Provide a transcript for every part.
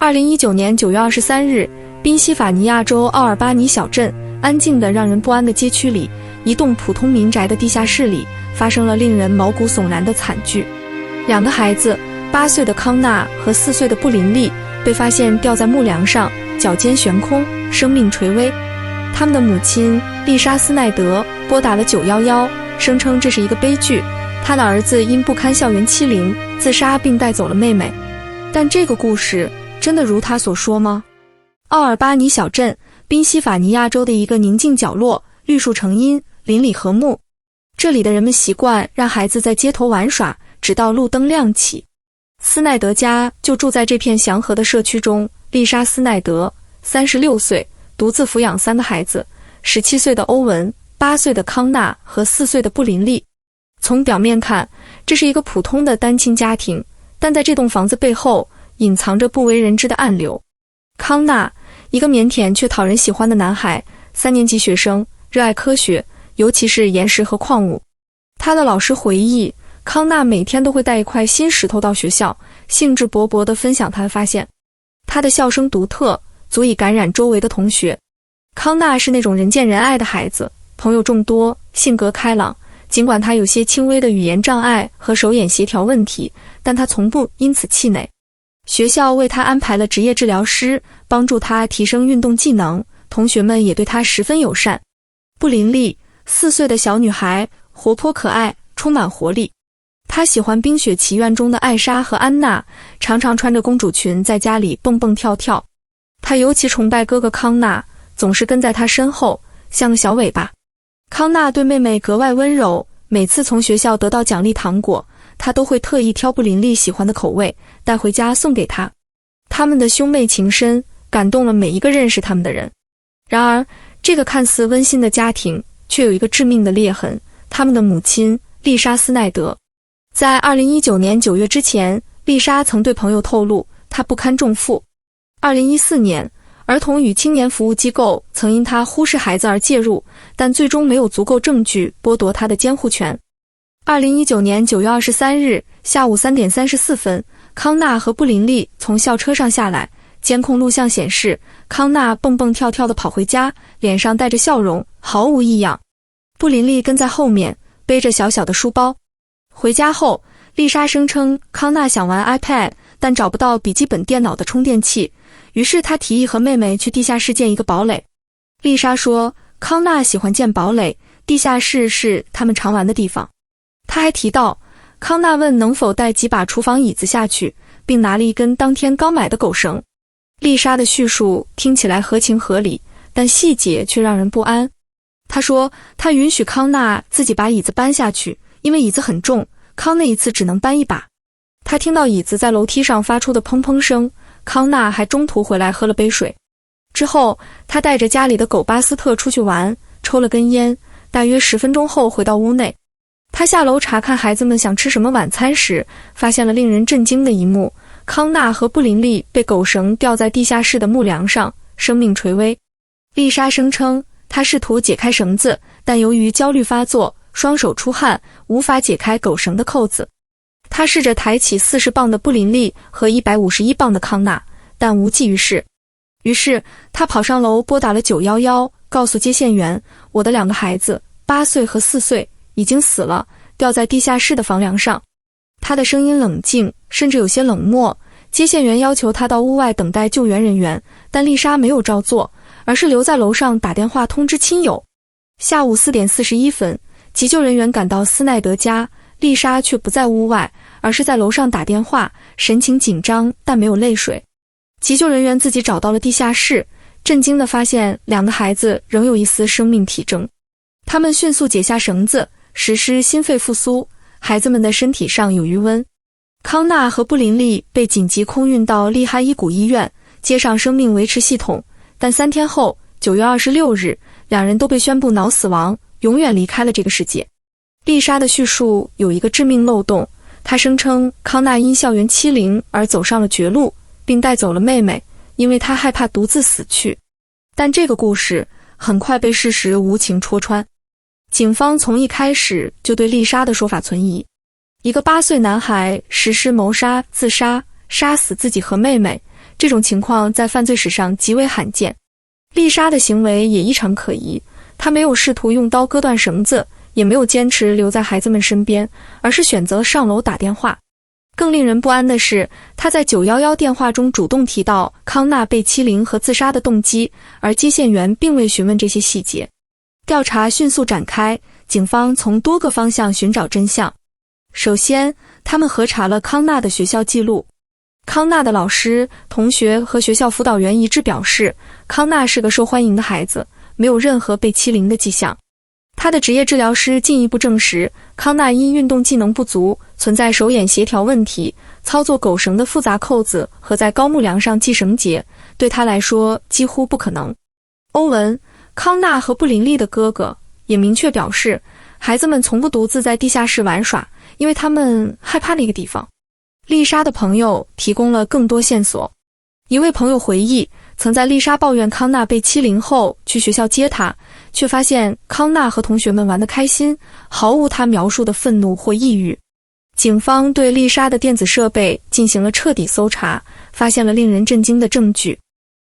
2019年9月23日，宾夕法尼亚州奥尔巴尼小镇安静的让人不安的街区里，一栋普通民宅的地下室里发生了令人毛骨悚然的惨剧。两个孩子，8岁的康纳和4岁的布林利被发现吊在木梁上，脚尖悬空，生命垂危。他们的母亲丽莎·斯奈德拨打了911，声称这是一个悲剧，她的儿子因不堪校园欺凌自杀并带走了妹妹。但这个故事真的如他所说吗？奥尔巴尼小镇，宾夕法尼亚州的一个宁静角落，绿树成荫，邻里和睦。这里的人们习惯让孩子在街头玩耍，直到路灯亮起。斯奈德家就住在这片祥和的社区中。丽莎·斯奈德36岁，独自抚养3个孩子，17岁的欧文、8岁的康纳和4岁的布林利。从表面看，这是一个普通的单亲家庭，但在这栋房子背后隐藏着不为人知的暗流。康纳，一个腼腆却讨人喜欢的男孩，3年级学生，热爱科学，尤其是岩石和矿物。他的老师回忆，康纳每天都会带一块新石头到学校，兴致勃勃地分享他的发现。他的笑声独特，足以感染周围的同学。康纳是那种人见人爱的孩子，朋友众多，性格开朗。尽管他有些轻微的语言障碍和手眼协调问题，但他从不因此气馁。学校为他安排了职业治疗师，帮助他提升运动技能，同学们也对他十分友善。布林利，4岁的小女孩，活泼可爱，充满活力。她喜欢《冰雪奇缘》中的艾莎和安娜，常常穿着公主裙在家里蹦蹦跳跳。她尤其崇拜哥哥康纳，总是跟在他身后，像个小尾巴。康纳对妹妹格外温柔，每次从学校得到奖励糖果，他都会特意挑布林利喜欢的口味带回家送给他。他们的兄妹情深，感动了每一个认识他们的人。然而，这个看似温馨的家庭却有一个致命的裂痕，他们的母亲丽莎·斯奈德。在2019年9月之前，丽莎曾对朋友透露，她不堪重负。2014年，儿童与青年服务机构曾因她忽视孩子而介入，但最终没有足够证据剥夺她的监护权。2019年9月23日下午3点34分，康纳和布林利从校车上下来，监控录像显示，康纳蹦蹦跳跳地跑回家，脸上带着笑容，毫无异样。布林利跟在后面，背着小小的书包。回家后，丽莎声称康纳想玩 iPad， 但找不到笔记本电脑的充电器，于是她提议和妹妹去地下室建一个堡垒。丽莎说，康纳喜欢建堡垒，地下室是他们常玩的地方。她还提到，康纳问能否带几把厨房椅子下去，并拿了一根当天刚买的狗绳。丽莎的叙述听起来合情合理，但细节却让人不安。她说，她允许康纳自己把椅子搬下去，因为椅子很重，康那一次只能搬一把。她听到椅子在楼梯上发出的砰砰声，康纳还中途回来喝了杯水。之后，她带着家里的狗巴斯特出去玩，抽了根烟，大约10分钟后回到屋内。她下楼查看孩子们想吃什么晚餐时，发现了令人震惊的一幕，康纳和布林利被狗绳吊在地下室的木梁上，生命垂危。丽莎声称，她试图解开绳子，但由于焦虑发作，双手出汗，无法解开狗绳的扣子。她试着抬起40磅的布林利和151磅的康纳，但无济于事。于是，她跑上楼拨打了911，告诉接线员，我的2个孩子，8岁和4岁，已经死了，吊在地下室的房梁上。她的声音冷静，甚至有些冷漠。接线员要求她到屋外等待救援人员，但丽莎没有照做，而是留在楼上打电话通知亲友。下午4点41分，急救人员赶到斯奈德家，丽莎却不在屋外，而是在楼上打电话，神情紧张但没有泪水。急救人员自己找到了地下室，震惊地发现2个孩子仍有一丝生命体征。他们迅速解下绳子，实施心肺复苏，孩子们的身体上有余温。康纳和布林利被紧急空运到利哈伊谷医院，接上生命维持系统，但3天后9月26日，2人都被宣布脑死亡，永远离开了这个世界。丽莎的叙述有一个致命漏洞，她声称康纳因校园欺凌而走上了绝路，并带走了妹妹，因为他害怕独自死去。但这个故事很快被事实无情戳穿。警方从一开始就对丽莎的说法存疑。一个8岁男孩实施谋杀、自杀，杀死自己和妹妹，这种情况在犯罪史上极为罕见。丽莎的行为也异常可疑，她没有试图用刀割断绳子，也没有坚持留在孩子们身边，而是选择上楼打电话。更令人不安的是，她在911电话中主动提到康纳被欺凌和自杀的动机，而接线员并未询问这些细节。调查迅速展开，警方从多个方向寻找真相。首先，他们核查了康纳的学校记录。康纳的老师、同学和学校辅导员一致表示，康纳是个受欢迎的孩子，没有任何被欺凌的迹象。他的职业治疗师进一步证实，康纳因运动技能不足，存在手眼协调问题，操作狗绳的复杂扣子和在高木梁上系绳结，对他来说几乎不可能。欧文、康纳和布林利的哥哥也明确表示，孩子们从不独自在地下室玩耍，因为他们害怕那个地方。丽莎的朋友提供了更多线索。一位朋友回忆，曾在丽莎抱怨康纳被欺凌后去学校接她，却发现康纳和同学们玩得开心，毫无他描述的愤怒或抑郁。警方对丽莎的电子设备进行了彻底搜查，发现了令人震惊的证据。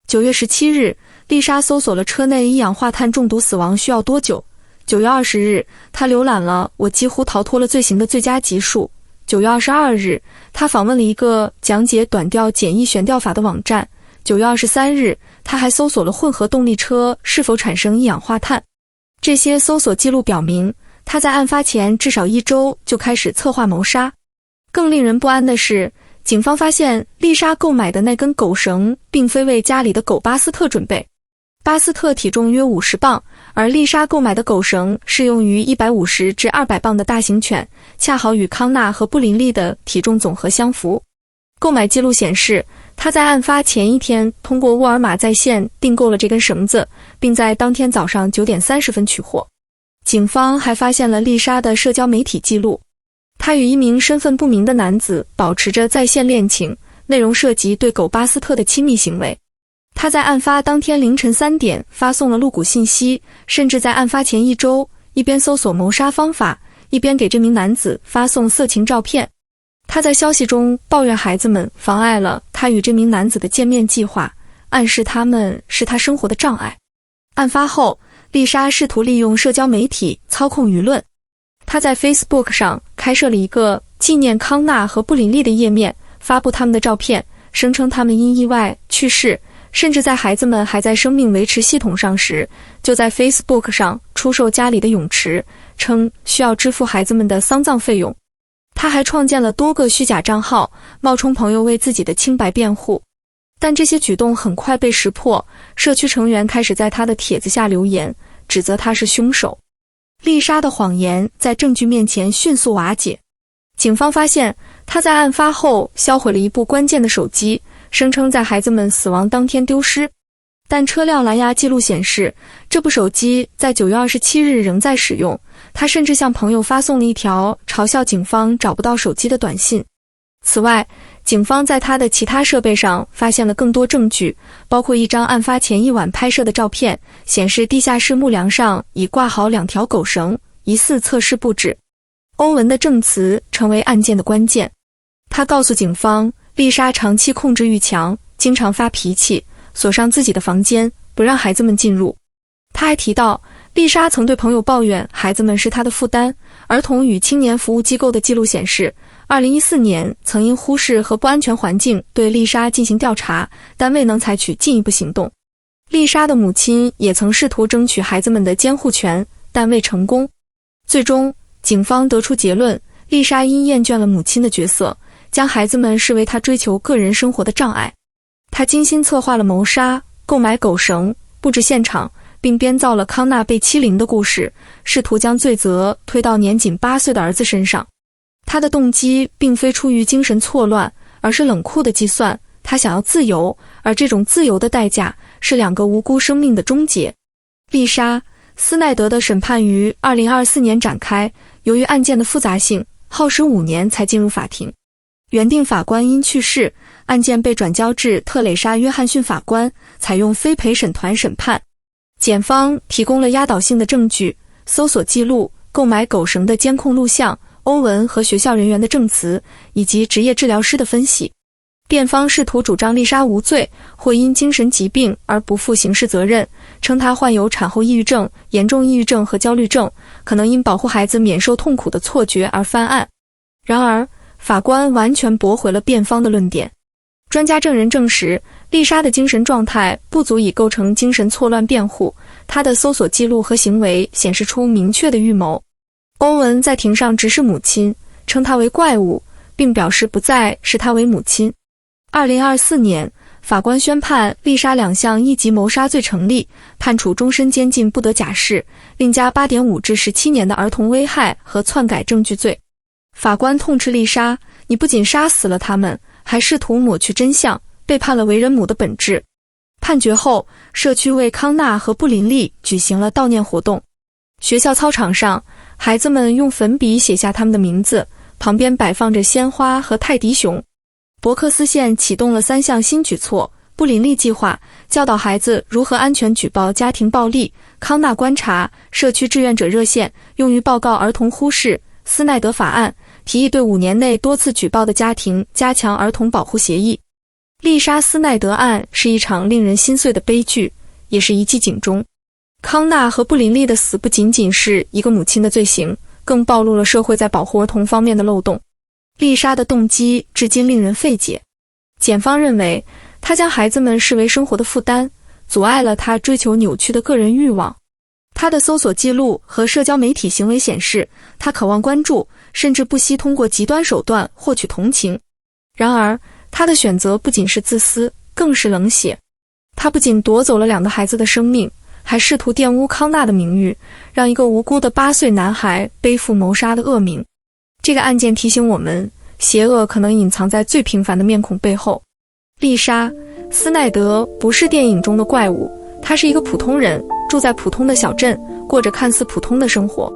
9月17日，丽莎搜索了车内一氧化碳中毒死亡需要多久。9月20日，她浏览了我几乎逃脱了罪行的最佳集数。9月22日，他访问了一个讲解短调简易悬吊法的网站。9月23日，他还搜索了混合动力车是否产生一氧化碳。这些搜索记录表明，他在案发前至少1周就开始策划谋杀。更令人不安的是，警方发现丽莎购买的那根狗绳并非为家里的狗巴斯特准备。巴斯特体重约50磅，而丽莎购买的狗绳适用于150至200磅的大型犬，恰好与康纳和布林利的体重总和相符。购买记录显示，他在案发前一天通过沃尔玛在线订购了这根绳子，并在当天早上9点30分取货。警方还发现了丽莎的社交媒体记录，她与一名身份不明的男子保持着在线恋情，内容涉及对狗巴斯特的亲密行为。他在案发当天凌晨3点发送了露骨信息，甚至在案发前1周，一边搜索谋杀方法，一边给这名男子发送色情照片。他在消息中抱怨孩子们妨碍了他与这名男子的见面计划，暗示他们是他生活的障碍。案发后，丽莎试图利用社交媒体操控舆论。她在 Facebook 上开设了一个纪念康纳和布林利的页面，发布他们的照片，声称他们因意外去世，甚至在孩子们还在生命维持系统上时，就在 Facebook 上出售家里的泳池，称需要支付孩子们的丧葬费用。他还创建了多个虚假账号，冒充朋友为自己的清白辩护。但这些举动很快被识破，社区成员开始在他的帖子下留言，指责他是凶手。丽莎的谎言在证据面前迅速瓦解。警方发现，他在案发后销毁了一部关键的手机，声称在孩子们死亡当天丢失。但车辆蓝牙记录显示，这部手机在9月27日仍在使用。他甚至向朋友发送了一条嘲笑警方找不到手机的短信。此外，警方在他的其他设备上发现了更多证据，包括一张案发前一晚拍摄的照片，显示地下室木梁上已挂好2条狗绳，疑似测试布置。欧文的证词成为案件的关键。他告诉警方，丽莎长期控制欲强，经常发脾气，锁上自己的房间，不让孩子们进入。他还提到，丽莎曾对朋友抱怨孩子们是她的负担。儿童与青年服务机构的记录显示，2014年曾因忽视和不安全环境对丽莎进行调查，但未能采取进一步行动。丽莎的母亲也曾试图争取孩子们的监护权，但未成功。最终，警方得出结论，丽莎因厌倦了母亲的角色，将孩子们视为她追求个人生活的障碍。她精心策划了谋杀，购买狗绳，布置现场，并编造了康纳被欺凌的故事，试图将罪责推到年仅8岁的儿子身上。他的动机并非出于精神错乱，而是冷酷的计算。他想要自由，而这种自由的代价是2个无辜生命的终结。丽莎·斯奈德的审判于2024年展开，由于案件的复杂性，耗时5年才进入法庭。原定法官因去世，案件被转交至特蕾莎·约翰逊法官，采用非陪审团审判。检方提供了压倒性的证据，搜索记录、购买狗绳的监控录像、欧文和学校人员的证词，以及职业治疗师的分析。辩方试图主张丽莎无罪，或因精神疾病而不负刑事责任，称她患有产后抑郁症、严重抑郁症和焦虑症，可能因保护孩子免受痛苦的错觉而翻案。然而，法官完全驳回了辩方的论点。专家证人证实，丽莎的精神状态不足以构成精神错乱辩护，她的搜索记录和行为显示出明确的预谋。欧文在庭上直视母亲，称她为怪物，并表示不再视她为母亲。2024年，法官宣判丽莎2项一级谋杀罪成立，判处终身监禁不得假释，另加8.5至17年的儿童危害和篡改证据罪。法官痛斥丽莎，你不仅杀死了他们，还试图抹去真相，背叛了为人母的本质。判决后，社区为康纳和布林利举行了悼念活动。学校操场上，孩子们用粉笔写下他们的名字，旁边摆放着鲜花和泰迪熊。伯克斯县启动了3项新举措：布林利计划，教导孩子如何安全举报家庭暴力；康纳观察，社区志愿者热线，用于报告儿童忽视；斯奈德法案，提议对5年内多次举报的家庭加强儿童保护协议。丽莎·斯奈德案是一场令人心碎的悲剧，也是一记警钟。康纳和布林利的死不仅仅是一个母亲的罪行，更暴露了社会在保护儿童方面的漏洞。丽莎的动机至今令人费解。检方认为，她将孩子们视为生活的负担，阻碍了她追求扭曲的个人欲望。她的搜索记录和社交媒体行为显示，她渴望关注，甚至不惜通过极端手段获取同情。然而，她的选择不仅是自私，更是冷血。她不仅夺走了2个孩子的生命，还试图玷污康纳的名誉，让一个无辜的8岁男孩背负谋杀的恶名。这个案件提醒我们，邪恶可能隐藏在最平凡的面孔背后。丽莎·斯奈德不是电影中的怪物，她是一个普通人，住在普通的小镇，过着看似普通的生活。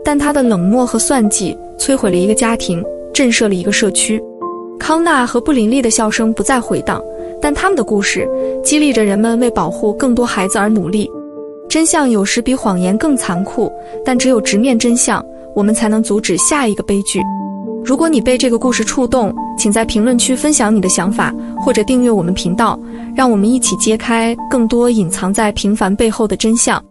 但她的冷漠和算计摧毁了一个家庭，震慑了一个社区。康纳和布林利的笑声不再回荡，但他们的故事激励着人们为保护更多孩子而努力。真相有时比谎言更残酷，但只有直面真相，我们才能阻止下一个悲剧。如果你被这个故事触动，请在评论区分享你的想法，或者订阅我们频道，让我们一起揭开更多隐藏在平凡背后的真相。